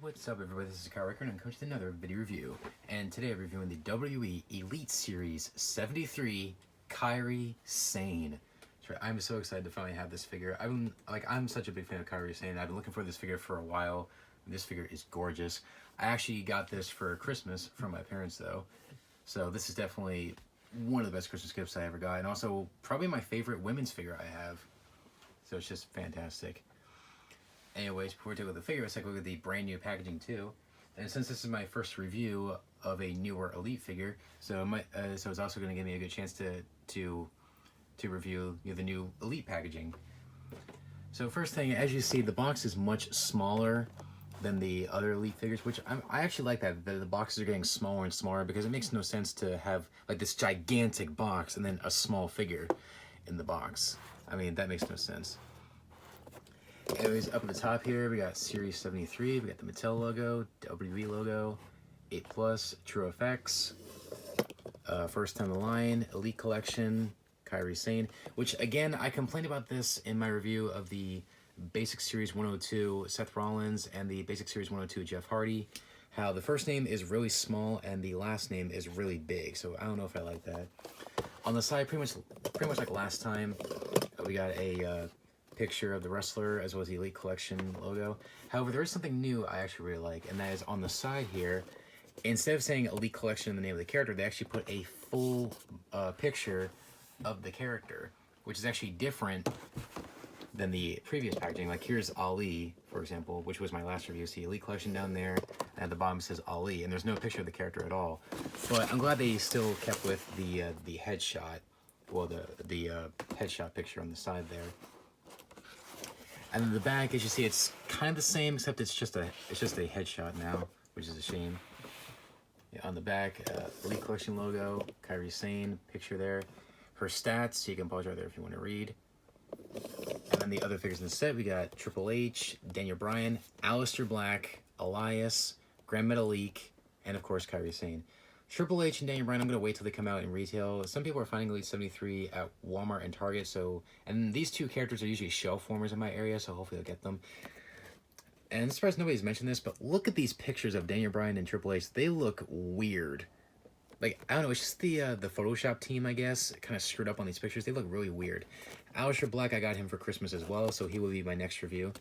What's up everybody, this is Kairi Sane and I'm coming to another video review. And today I'm reviewing the WWE Elite Series 73 Kairi Sane. I'm so excited to finally have this figure. I'm such a big fan of Kairi Sane. I've been looking for this figure for a while. This figure is gorgeous. I actually got this for Christmas from my parents though. So this is definitely one of the best Christmas gifts I ever got. And also probably my favorite women's figure I have. So it's just fantastic. Anyways, before we take a look at the figure, let's take a look at the brand new packaging too. And since this is my first review of a newer Elite figure, so it's also going to give me a good chance to review the new Elite packaging. So first thing, as you see, the box is much smaller than the other Elite figures, which I actually like that. The boxes are getting smaller and smaller because it makes no sense to have like this gigantic box and then a small figure in the box. I mean, that makes no sense. Anyways, up at the top here, we got Series 73, we got the Mattel logo, WWE logo, 8+, True FX, first time in the line, Elite Collection, Kairi Sane, which again, I complained about this in my review of the Basic Series 102 Seth Rollins and the Basic Series 102 Jeff Hardy, how the first name is really small and the last name is really big, so I don't know if I like that. On the side, pretty much like last time, we got a picture of the wrestler as well as the Elite Collection logo. However, there is something new I actually really like, and that is on the side here, instead of saying Elite Collection in the name of the character, they actually put a full picture of the character, which is actually different than the previous packaging. Like here's Ali, for example, which was my last review. See Elite Collection down there, and at the bottom it says Ali, and there's no picture of the character at all. But I'm glad they still kept with the headshot, well, the headshot picture on the side there. And then the back, as you see, it's kind of the same, except it's just a headshot now, which is a shame. Yeah, on the back, Elite Collection logo, Kairi Sane, picture there. Her stats, so you can pause right there if you want to read. And then the other figures in the set, we got Triple H, Daniel Bryan, Aleister Black, Elias, Grand Metalik, and of course Kairi Sane. Triple H and Daniel Bryan, I'm going to wait till they come out in retail. Some people are finding Elite 73 at Walmart and Target, and these two characters are usually shelf warmers in my area, so hopefully I'll get them. And I'm surprised nobody's mentioned this, but look at these pictures of Daniel Bryan and Triple H. They look weird. Like, I don't know, it's just the Photoshop team, I guess, kind of screwed up on these pictures. They look really weird. Aleister Black, I got him for Christmas as well, so he will be my next review.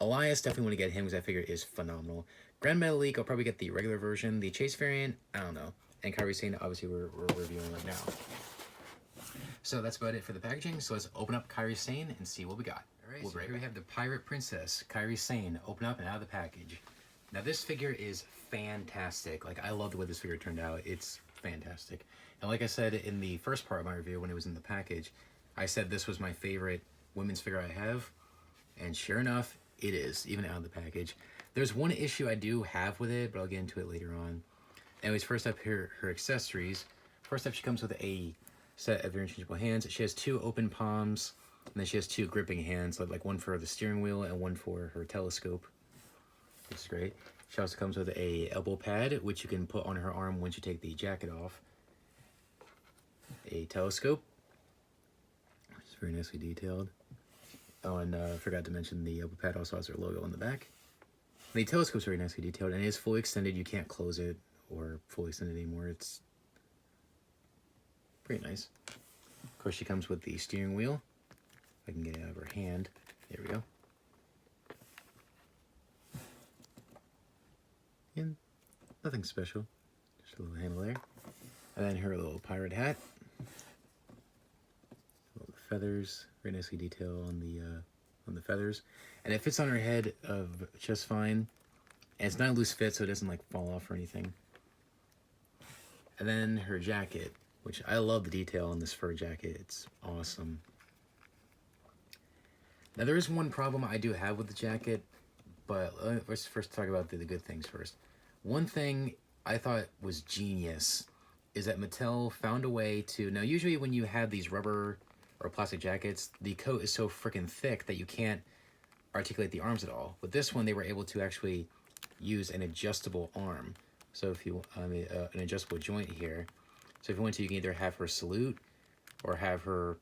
Elias, definitely want to get him because that figure is phenomenal. Grand Metalik, I'll probably get the regular version. The Chase variant, I don't know. And Kairi Sane, obviously, we're reviewing right now. So that's about it for the packaging. So let's open up Kairi Sane and see what we got. All right, so here we have the Pirate Princess, Kairi Sane, open up and out of the package. Now this figure is fantastic. Like, I love the way this figure turned out. It's fantastic. And like I said in the first part of my review when it was in the package, I said this was my favorite women's figure I have. And sure enough, it is, even out of the package. There's one issue I do have with it, but I'll get into it later on. Anyways, first up here, her accessories. First up, she comes with a set of interchangeable hands. She has two open palms, and then she has two gripping hands, like one for the steering wheel and one for her telescope. Looks great. She also comes with a elbow pad, which you can put on her arm once you take the jacket off. A telescope, which is very nicely detailed. Oh, and I forgot to mention the elbow pad also has her logo on the back. The telescope's very nicely detailed, and it is fully extended. You can't close it or fully extend it anymore. It's pretty nice. Of course, she comes with the steering wheel. If I can get it out of her hand. There we go. And nothing special. Just a little handle there. And then her little pirate hat. Little feathers. Very nicely detailed on the feathers. And it fits on her head just fine. And it's not a loose fit, so it doesn't like fall off or anything. And then her jacket, which I love the detail on this fur jacket. It's awesome. Now there is one problem I do have with the jacket, but let's first talk about the good things first. One thing I thought was genius is that Mattel found a way to, now usually when you have these rubber or plastic jackets, the coat is so freaking thick that you can't articulate the arms at all. With this one, they were able to actually use an adjustable arm. So if you, an adjustable joint here. So if you want to, you can either have her salute or have her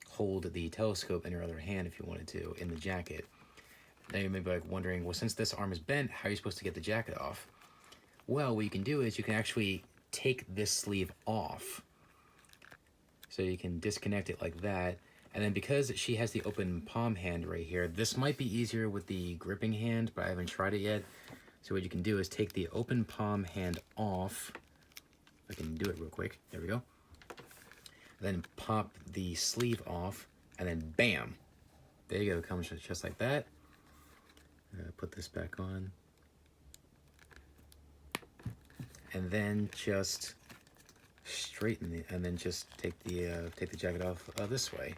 hold the telescope in her other hand if you wanted to in the jacket. Now you may be like wondering, well, since this arm is bent, how are you supposed to get the jacket off? Well, what you can do is you can actually take this sleeve off. So you can disconnect it like that. And then because she has the open palm hand right here, this might be easier with the gripping hand, but I haven't tried it yet. So what you can do is take the open palm hand off. I can do it real quick. There we go. Then pop the sleeve off, and then bam. There you go. It comes just like that. Put this back on. And then just straighten it, and then just take the jacket off this way.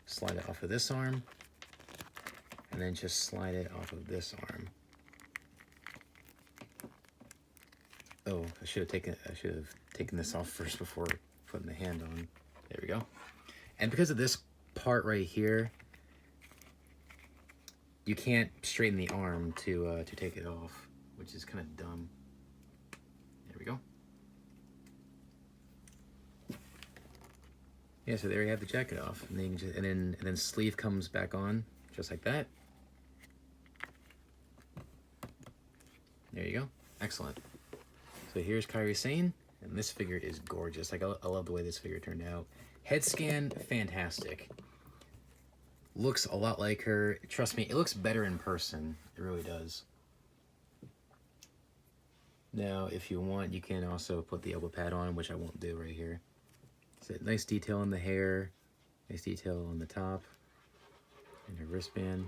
Slide it off of this arm, and then just slide it off of this arm. Oh, I should have taken this off first before putting the hand on. There we go. And because of this part right here, you can't straighten the arm to take it off, which is kind of dumb. There we go. Yeah, so there you have the jacket off, and then you can just, and then sleeve comes back on just like that. There you go. Excellent. So here's Kairi Sane, and this figure is gorgeous. Like I love the way this figure turned out. Head scan, fantastic. Looks a lot like her. Trust me, it looks better in person. It really does. Now, if you want, you can also put the elbow pad on, which I won't do right here. So nice detail in the hair, nice detail on the top, and her wristband.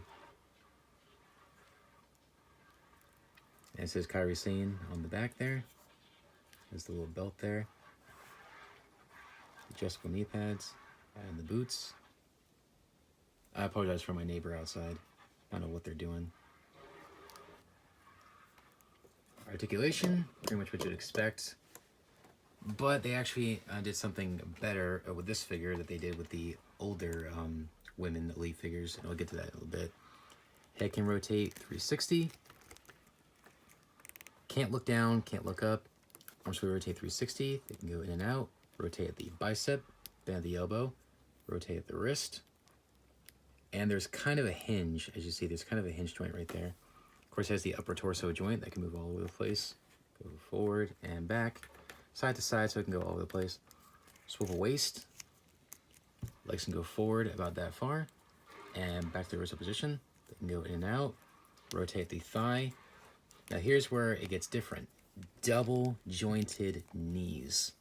And it says Kairi Sane on the back there. There's the little belt there. Adjustable knee pads, and the boots. I apologize for my neighbor outside. I don't know what they're doing. Articulation, pretty much what you'd expect. But they actually did something better with this figure that they did with the older women Elite figures, and I'll get to that in a little bit. Head can rotate 360. Can't look down, can't look up. Arms will rotate 360. They can go in and out. Rotate at the bicep, bend at the elbow, rotate at the wrist. And there's kind of a hinge, as you see, there's kind of a hinge joint right there. Of course, it has the upper torso joint that can move all over the place. Go forward and back. Side to side, so it can go all over the place. Swivel waist. Legs can go forward about that far. And back to the horizontal position. They can go in and out. Rotate the thigh. Now here's where it gets different. Double jointed knees.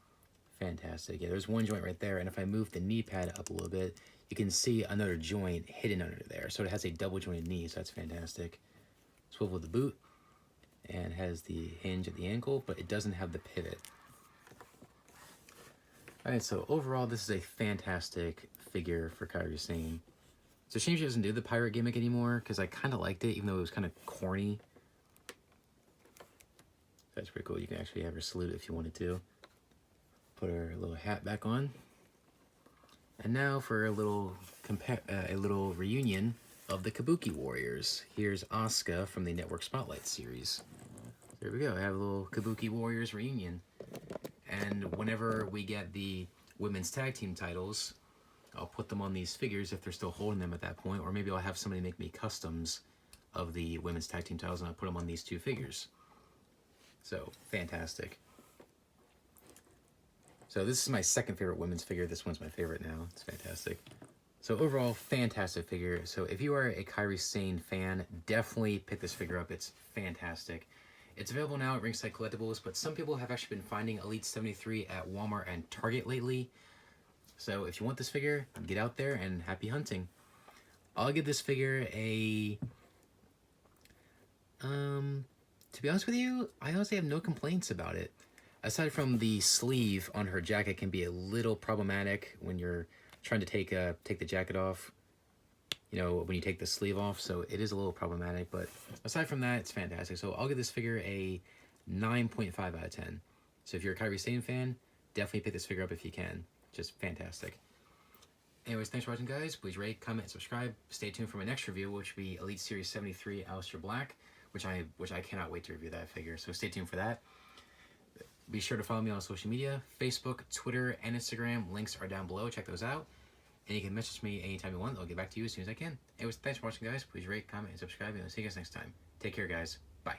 Fantastic. Yeah, there's one joint right there. And if I move the knee pad up a little bit, you can see another joint hidden under there. So it has a double jointed knee, so that's fantastic. Swivel the boot. And has the hinge at the ankle, but it doesn't have the pivot. Alright, so overall, this is a fantastic figure for Kairi Sane. It's a shame she doesn't do the pirate gimmick anymore, because I kind of liked it, even though it was kind of corny. That's pretty cool. You can actually have her salute if you wanted to. Put her little hat back on. And now for a little reunion of the Kabuki Warriors. Here's Asuka from the Network Spotlight series. There we go. I have a little Kabuki Warriors reunion. And whenever we get the women's tag team titles, I'll put them on these figures if they're still holding them at that point, or maybe I'll have somebody make me customs of the women's tag team titles and I'll put them on these two figures. So, fantastic. So this is my second favorite women's figure. This one's my favorite now. It's fantastic. So overall, fantastic figure. So if you are a Kairi Sane fan, definitely pick this figure up. It's fantastic. It's available now at Ringside Collectibles, but some people have actually been finding Elite 73 at Walmart and Target lately. So if you want this figure, get out there and happy hunting. I'll give this figure a... to be honest with you, I honestly have no complaints about it. Aside from the sleeve on her jacket can be a little problematic when you're trying to take the jacket off. You know, when you take the sleeve off, so it is a little problematic, but aside from that, it's fantastic. So I'll give this figure a 9.5 out of 10. So if you're a Kairi Sane fan, definitely pick this figure up if you can. Just fantastic. Anyways, thanks for watching, guys. Please rate, comment, and subscribe. Stay tuned for my next review, which will be Elite Series 73 Aleister Black, which I cannot wait to review that figure. So stay tuned for that. Be sure to follow me on social media, Facebook, Twitter, and Instagram. Links are down below. Check those out. And you can message me anytime you want. I'll get back to you as soon as I can. Anyways, thanks for watching, guys. Please rate, comment, and subscribe. And I'll see you guys next time. Take care, guys. Bye.